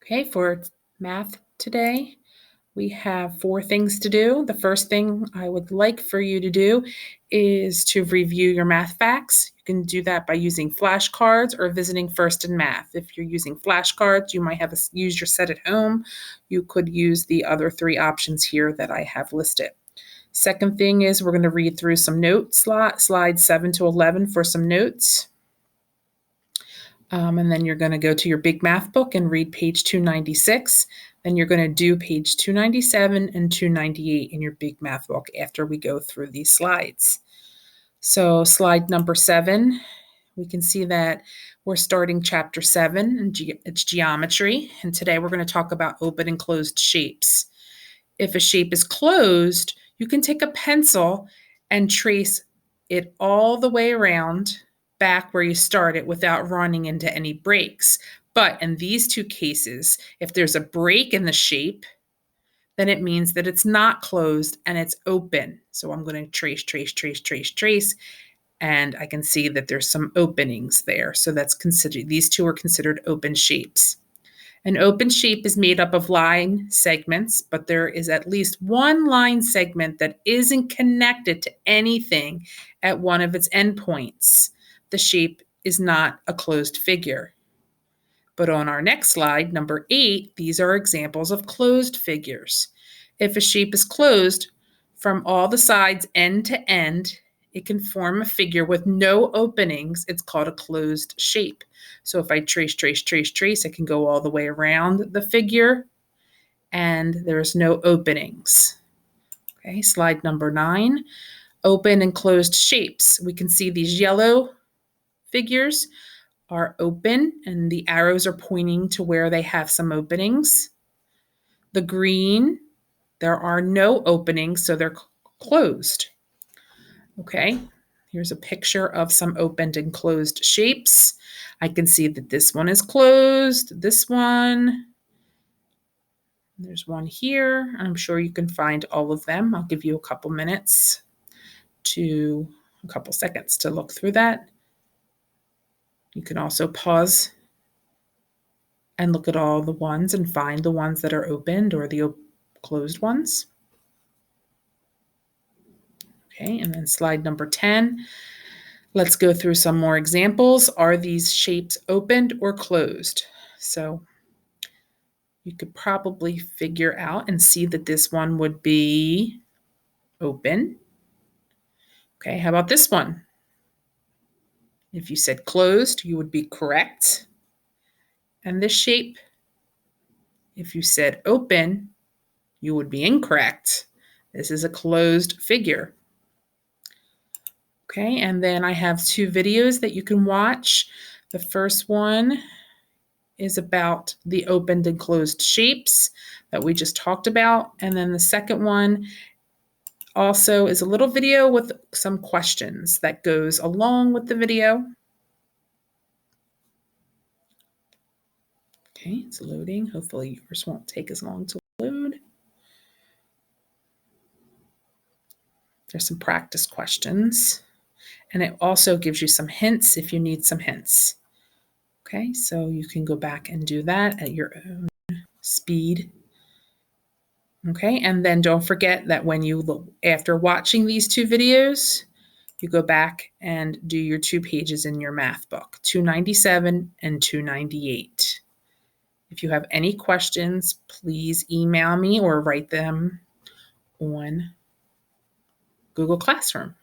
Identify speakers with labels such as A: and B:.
A: Okay, for math today, we have 4 things to do. The first thing I would like for you to do is to review your math facts. You can do that by using flashcards or visiting First in Math. If you're using flashcards, you might have use your set at home. You could use the other 3 options here that I have listed. Second thing is we're going to read through some notes, slides 7 to 11 for some notes. And then you're going to go to your big math book and read page 296. Then you're going to do page 297 and 298 in your big math book after we go through these slides. So slide number 7, we can see that we're starting chapter 7, and it's geometry. And today we're going to talk about open and closed shapes. If a shape is closed, you can take a pencil and trace it all the way around back where you started without running into any breaks. But in these 2 cases, if there's a break in the shape, then it means that it's not closed and it's open. So I'm going to trace, and I can see that there's some openings there. So that's considered, these 2 are considered open shapes. An open shape is made up of line segments, but there is at least one line segment that isn't connected to anything at one of its endpoints. The shape is not a closed figure. But on our next slide, number 8, these are examples of closed figures. If a shape is closed from all the sides end to end, it can form a figure with no openings. It's called a closed shape. So if I trace, I can go all the way around the figure and there's no openings. Okay, slide number 9, open and closed shapes. We can see these yellow figures are open and the arrows are pointing to where they have some openings. The green, there are no openings, so they're closed. Okay, here's a picture of some opened and closed shapes. I can see that this one is closed, this one, there's one here. I'm sure you can find all of them. I'll give you a couple seconds to look through that. You can also pause and look at all the ones and find the ones that are opened or the closed ones. Okay, and then slide number 10. Let's go through some more examples. Are these shapes opened or closed? So you could probably figure out and see that this one would be open. Okay, how about this one? If you said closed, you would be correct. And this shape, if you said open, you would be incorrect. This is a closed figure. Okay, and then I have 2 videos that you can watch. The first one is about the opened and closed shapes that we just talked about. And then the second one also is a little video with some questions that goes along with the video. Okay, it's loading. Hopefully yours won't take as long to load. There's some practice questions. And it also gives you some hints if you need some hints. Okay, so you can go back and do that at your own speed. Okay, and then don't forget that when you look, after watching these 2 videos, you go back and do your 2 pages in your math book, 297 and 298. If you have any questions, please email me or write them on Google Classroom.